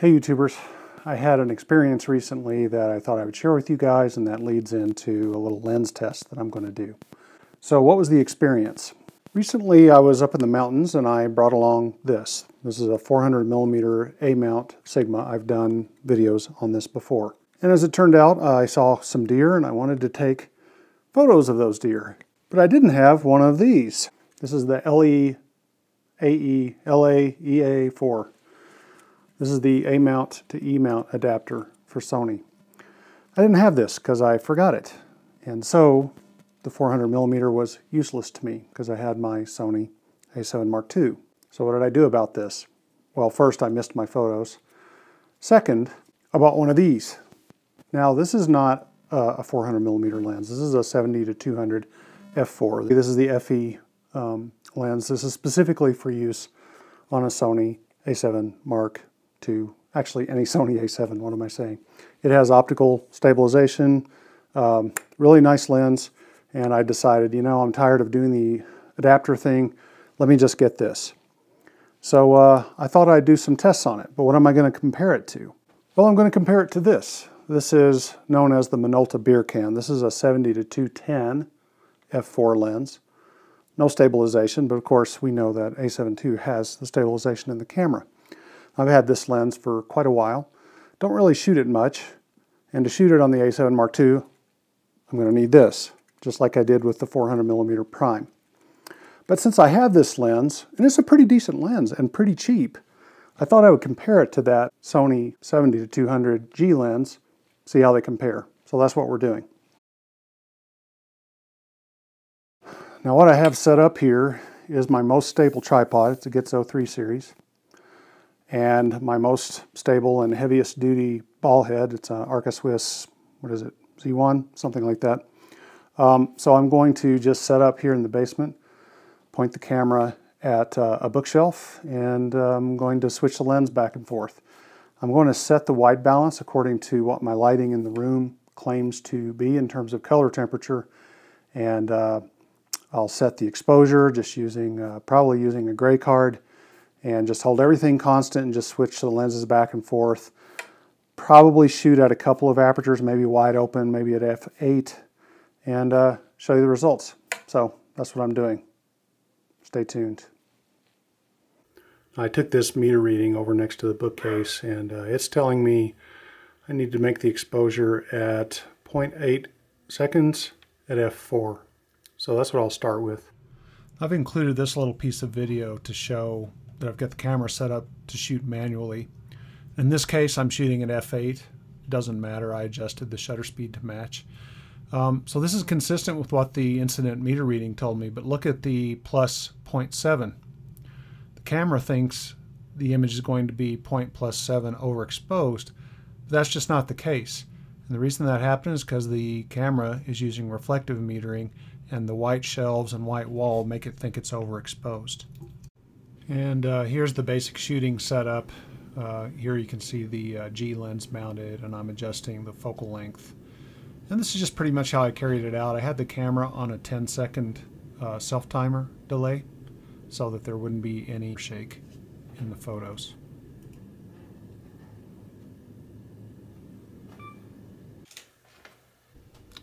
Hey YouTubers, I had an experience recently that I thought I would share with you guys, and that leads into a little lens test that I'm going to do. So what was the experience? Recently I was up in the mountains and I brought along this. This is a 400mm A-mount Sigma. I've done videos on this before. And as it turned out, I saw some deer and I wanted to take photos of those deer. But I didn't have one of these. This is the LAEA4. This is the A-mount to E-mount adapter for Sony. I didn't have this because I forgot it. And so the 400mm was useless to me because I had my Sony A7II. So what did I do about this? Well, first I missed my photos. Second, I bought one of these. Now this is not a 400mm lens. This is a 70-200 f4. This is the FE lens. This is specifically for use on a Sony A7 Mark II. Actually, any Sony A7, what am I saying? It has optical stabilization, really nice lens, and I decided, you know, I'm tired of doing the adapter thing. Let me just get this. So I thought I'd do some tests on it, but what am I going to compare it to? Well, I'm going to compare it to this. This is known as the Minolta Beercan. This is a 70-210 f4 lens. No stabilization, but of course we know that A7 II has the stabilization in the camera. I've had this lens for quite a while. Don't really shoot it much, and to shoot it on the A7 Mark II, I'm going to need this, just like I did with the 400mm prime. But since I have this lens, and it's a pretty decent lens and pretty cheap, I thought I would compare it to that Sony 70-200 G lens, see how they compare. So that's what we're doing. Now what I have set up here is my most stable tripod. It's a Gitzo 3 series. And my most stable and heaviest duty ball head. It's an Arca Swiss, what is it, Z1, something like that. So I'm going to just set up here in the basement, point the camera at a bookshelf, and I'm going to switch the lens back and forth. I'm going to set the white balance according to what my lighting in the room claims to be in terms of color temperature, and I'll set the exposure just using, probably using a gray card, and just hold everything constant and just switch the lenses back and forth. Probably shoot at a couple of apertures, maybe wide open, maybe at f8, and show you the results. So that's what I'm doing. Stay tuned. I took this meter reading over next to the bookcase, and it's telling me I need to make the exposure at 0.8 seconds at f4. So that's what I'll start with. I've included this little piece of video to show that I've got the camera set up to shoot manually. In this case, I'm shooting at f8. It doesn't matter. I adjusted the shutter speed to match. So this is consistent with what the incident meter reading told me, but look at the plus 0.7. The camera thinks the image is going to be 0.7 overexposed, but that's just not the case. And the reason that happens is because the camera is using reflective metering, and the white shelves and white wall make it think it's overexposed. And here's the basic shooting setup. Here you can see the G lens mounted, and I'm adjusting the focal length. And this is just pretty much how I carried it out. I had the camera on a 10-second self-timer delay so that there wouldn't be any shake in the photos.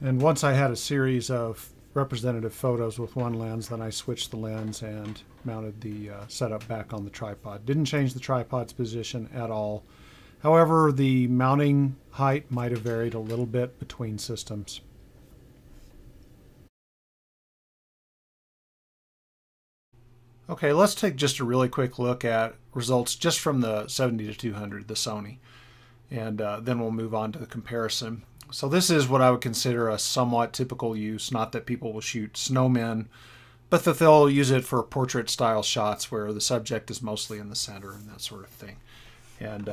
And once I had a series of representative photos with one lens, then I switched the lens and mounted the setup back on the tripod. Didn't change the tripod's position at all. However, the mounting height might have varied a little bit between systems. Okay, let's take just a really quick look at results just from the 70-200, the Sony, and then we'll move on to the comparison. So this is what I would consider a somewhat typical use, not that people will shoot snowmen, but that they'll use it for portrait style shots where the subject is mostly in the center and that sort of thing. And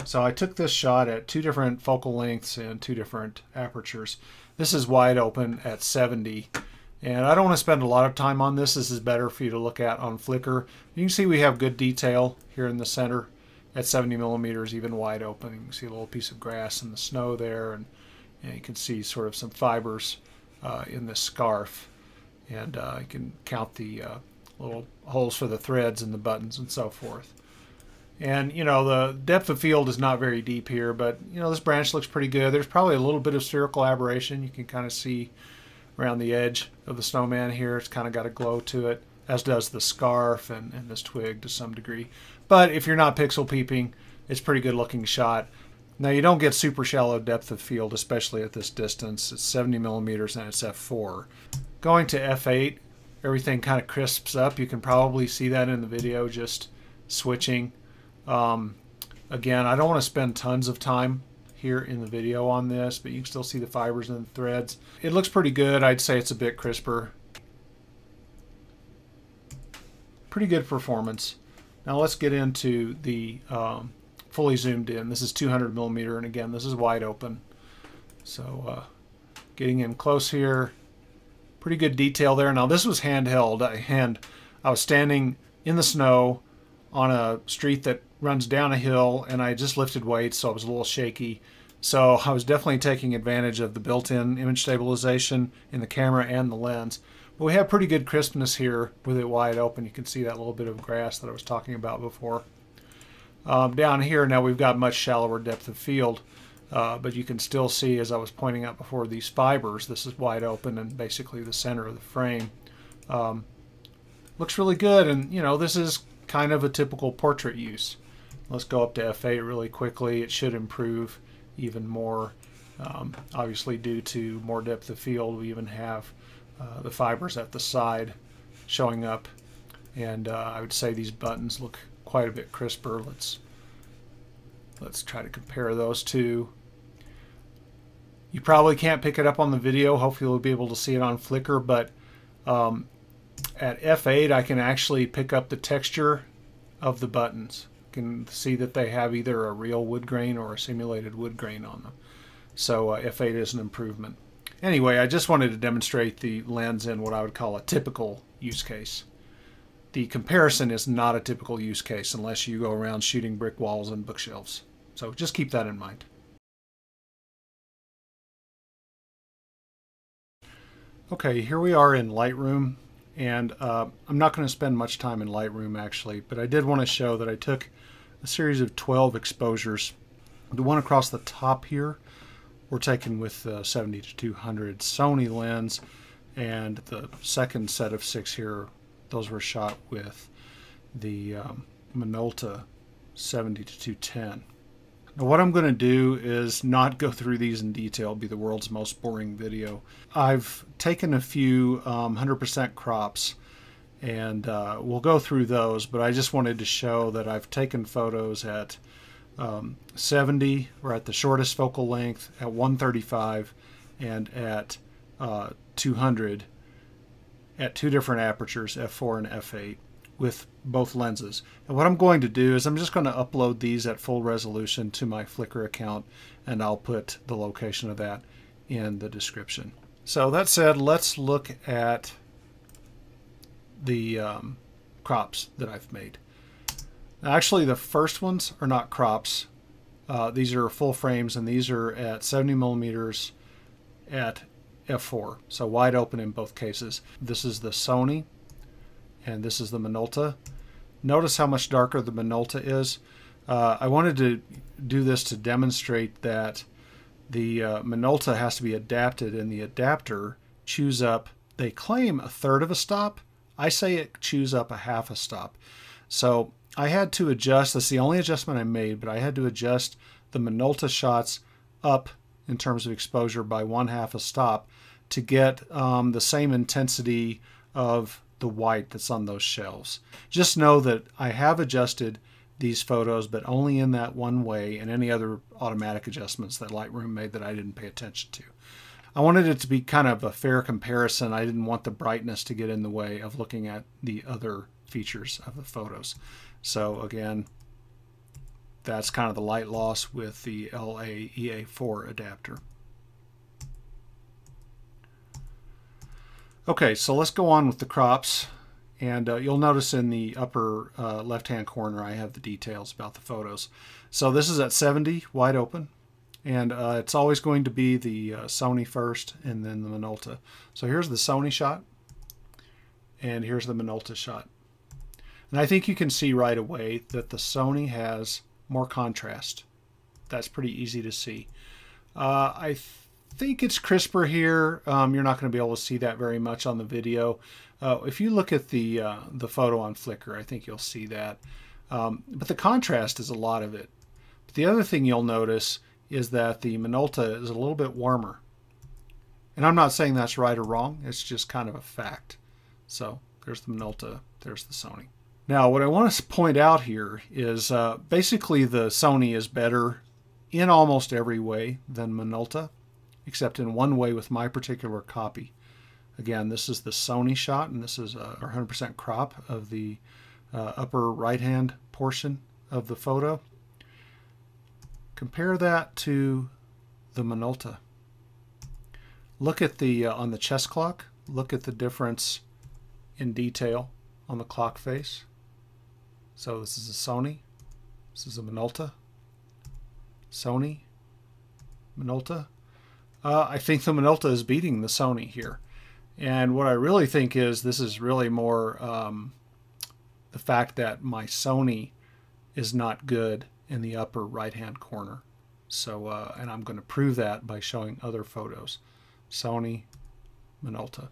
so I took this shot at 2 different focal lengths and 2 different apertures. This is wide open at 70. And I don't want to spend a lot of time on this. This is better for you to look at on Flickr. You can see we have good detail here in the center at 70mm, even wide open. You can see a little piece of grass in the snow there, and you can see sort of some fibers in this scarf. And you can count the little holes for the threads and the buttons and so forth. And, you know, the depth of field is not very deep here, but, you know, this branch looks pretty good. There's probably a little bit of spherical aberration. You can kind of see around the edge of the snowman here. It's kind of got a glow to it, as does the scarf and this twig to some degree. But if you're not pixel peeping, it's a pretty good looking shot. Now, you don't get super shallow depth of field, especially at this distance. It's 70 millimeters and it's f4. Going to f8, everything kind of crisps up. You can probably see that in the video, just switching. Again, I don't want to spend tons of time here in the video on this, but you can still see the fibers and the threads. It looks pretty good. I'd say it's a bit crisper. Pretty good performance. Now let's get into the fully zoomed in. This is 200 millimeter, and again, this is wide open. So getting in close here, pretty good detail there. Now this was handheld. I was standing in the snow on a street that runs down a hill, and I just lifted weights, so I was a little shaky. So I was definitely taking advantage of the built-in image stabilization in the camera and the lens. But we have pretty good crispness here with it wide open. You can see that little bit of grass that I was talking about before. Down here now we've got much shallower depth of field, but you can still see, as I was pointing out before, these fibers. This is wide open and basically the center of the frame. Looks really good, and you know, this is kind of a typical portrait use. Let's go up to f8 really quickly. It should improve even more. Obviously, due to more depth of field, we even have the fibers at the side showing up, and I would say these buttons look quite a bit crisper. Let's try to compare those two. You probably can't pick it up on the video. Hopefully you'll be able to see it on Flickr, but at f8 I can actually pick up the texture of the buttons. You can see that they have either a real wood grain or a simulated wood grain on them. So f8 is an improvement. Anyway, I just wanted to demonstrate the lens in what I would call a typical use case. The comparison is not a typical use case unless you go around shooting brick walls and bookshelves. So just keep that in mind. Okay, here we are in Lightroom, and I'm not going to spend much time in Lightroom actually, but I did want to show that I took a series of 12 exposures. The one across the top here were taken with the 70-200 Sony lens, and the second set of 6 here, those were shot with the Minolta 70-210. Now what I'm going to do is not go through these in detail. It'll be the world's most boring video. I've taken a few 100% crops, and we'll go through those, but I just wanted to show that I've taken photos at 70, or at the shortest focal length, at 135, and at 200 at 2 different apertures, f4 and f8, with both lenses. And what I'm going to do is I'm just going to upload these at full resolution to my Flickr account, and I'll put the location of that in the description. So that said, let's look at the crops that I've made. Now, actually, the first ones are not crops. These are full frames, and these are at 70 millimeters at f4, so wide open in both cases. This is the Sony, and this is the Minolta. Notice how much darker the Minolta is. I wanted to do this to demonstrate that the Minolta has to be adapted, and the adapter chews up, they claim, 1/3 of a stop. I say it chews up 1/2 a stop. So I had to adjust, that's the only adjustment I made, but I had to adjust the Minolta shots up in terms of exposure by 1/2 a stop to get the same intensity of the white that's on those shelves. Just know that I have adjusted these photos, but only in that one way, and any other automatic adjustments that Lightroom made that I didn't pay attention to. I wanted it to be kind of a fair comparison. I didn't want the brightness to get in the way of looking at the other features of the photos. So again, that's kind of the light loss with the LA-EA4 adapter. Okay, so let's go on with the crops, and you'll notice in the upper left-hand corner I have the details about the photos. So this is at 70, wide open, and it's always going to be the Sony first and then the Minolta. So here's the Sony shot, and here's the Minolta shot. And I think you can see right away that the Sony has more contrast. That's pretty easy to see. I think it's crisper here. You're not going to be able to see that very much on the video. If you look at the photo on Flickr, I think you'll see that. But the contrast is a lot of it. But the other thing you'll notice is that the Minolta is a little bit warmer. And I'm not saying that's right or wrong. It's just kind of a fact. So there's the Minolta, there's the Sony. Now, what I want to point out here is basically the Sony is better in almost every way than Minolta, except in one way with my particular copy. Again, this is the Sony shot, and this is a 100% crop of the upper right-hand portion of the photo. Compare that to the Minolta. Look at the on the chest clock. Look at the difference in detail on the clock face. So this is a Sony. This is a Minolta. Sony, Minolta. I think the Minolta is beating the Sony here. And what I really think is this is really more the fact that my Sony is not good in the upper right-hand corner. So, and I'm going to prove that by showing other photos. Sony, Minolta.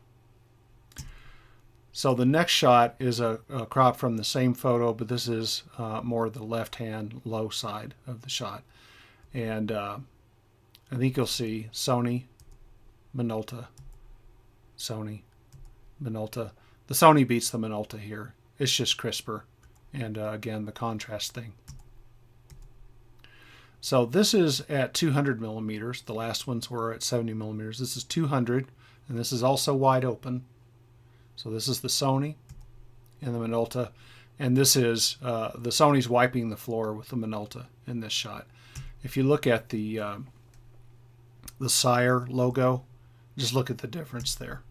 So the next shot is a crop from the same photo, but this is more the left-hand low side of the shot. And I think you'll see Sony, Minolta, Sony, Minolta. The Sony beats the Minolta here. It's just crisper. And again, the contrast thing. So this is at 200 millimeters. The last ones were at 70 millimeters. This is 200, and this is also wide open. So this is the Sony and the Minolta. And this is, the Sony's wiping the floor with the Minolta in this shot. If you look at the Sire logo, just look at the difference there.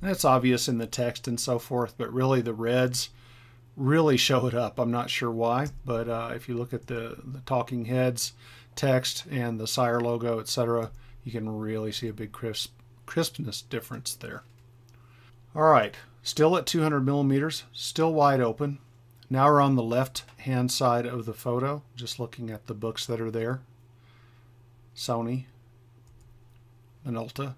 And it's obvious in the text and so forth, but really the reds really show it up. I'm not sure why, but if you look at the talking heads text and the Sire logo, etc., you can really see a big crispness difference there. All right, still at 200 millimeters, still wide open. Now we're on the left-hand side of the photo, just looking at the books that are there. Sony, Minolta.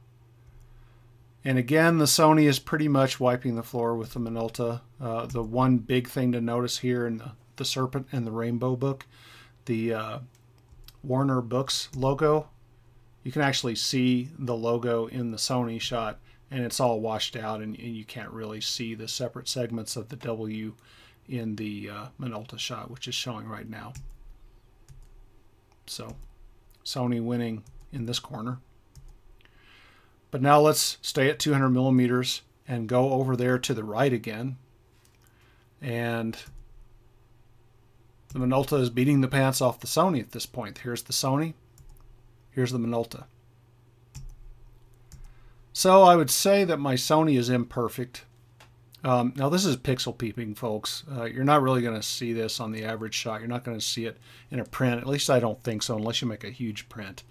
And again, the Sony is pretty much wiping the floor with the Minolta. The one big thing to notice here in the Serpent and the Rainbow book, the Warner Books logo, you can actually see the logo in the Sony shot, and it's all washed out, and you can't really see the separate segments of the W in the Minolta shot, which is showing right now. So Sony winning in this corner. But now let's stay at 200 millimeters and go over there to the right again. And the Minolta is beating the pants off the Sony at this point. Here's the Sony. Here's the Minolta. So I would say that my Sony is imperfect. Now this is pixel peeping, folks. You're not really going to see this on the average shot. You're not going to see it in a print. At least I don't think so, unless you make a huge print.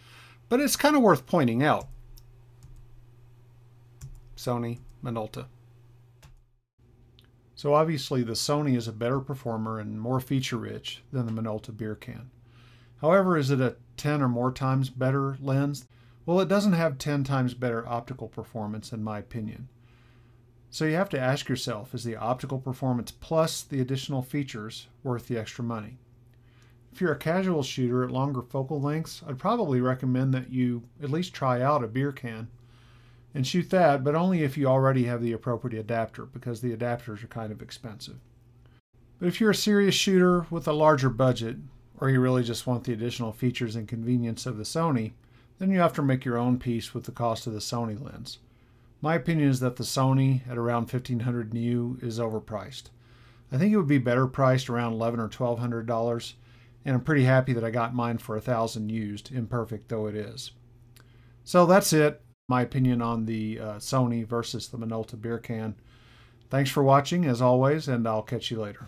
But it's kind of worth pointing out. Sony, Minolta. So obviously the Sony is a better performer and more feature-rich than the Minolta Beercan. However, is it a 10 or more times better lens? Well, it doesn't have 10 times better optical performance in my opinion. So you have to ask yourself, is the optical performance plus the additional features worth the extra money? If you're a casual shooter at longer focal lengths, I'd probably recommend that you at least try out a Beercan and shoot that, but only if you already have the appropriate adapter, because the adapters are kind of expensive. But if you're a serious shooter with a larger budget, or you really just want the additional features and convenience of the Sony, then you have to make your own peace with the cost of the Sony lens. My opinion is that the Sony at around $1,500 new is overpriced. I think it would be better priced around $1,100 or $1,200, and I'm pretty happy that I got mine for $1,000 used, imperfect though it is. So that's it, my opinion on the Sony versus the Minolta Beercan. Thanks for watching as always, and I'll catch you later.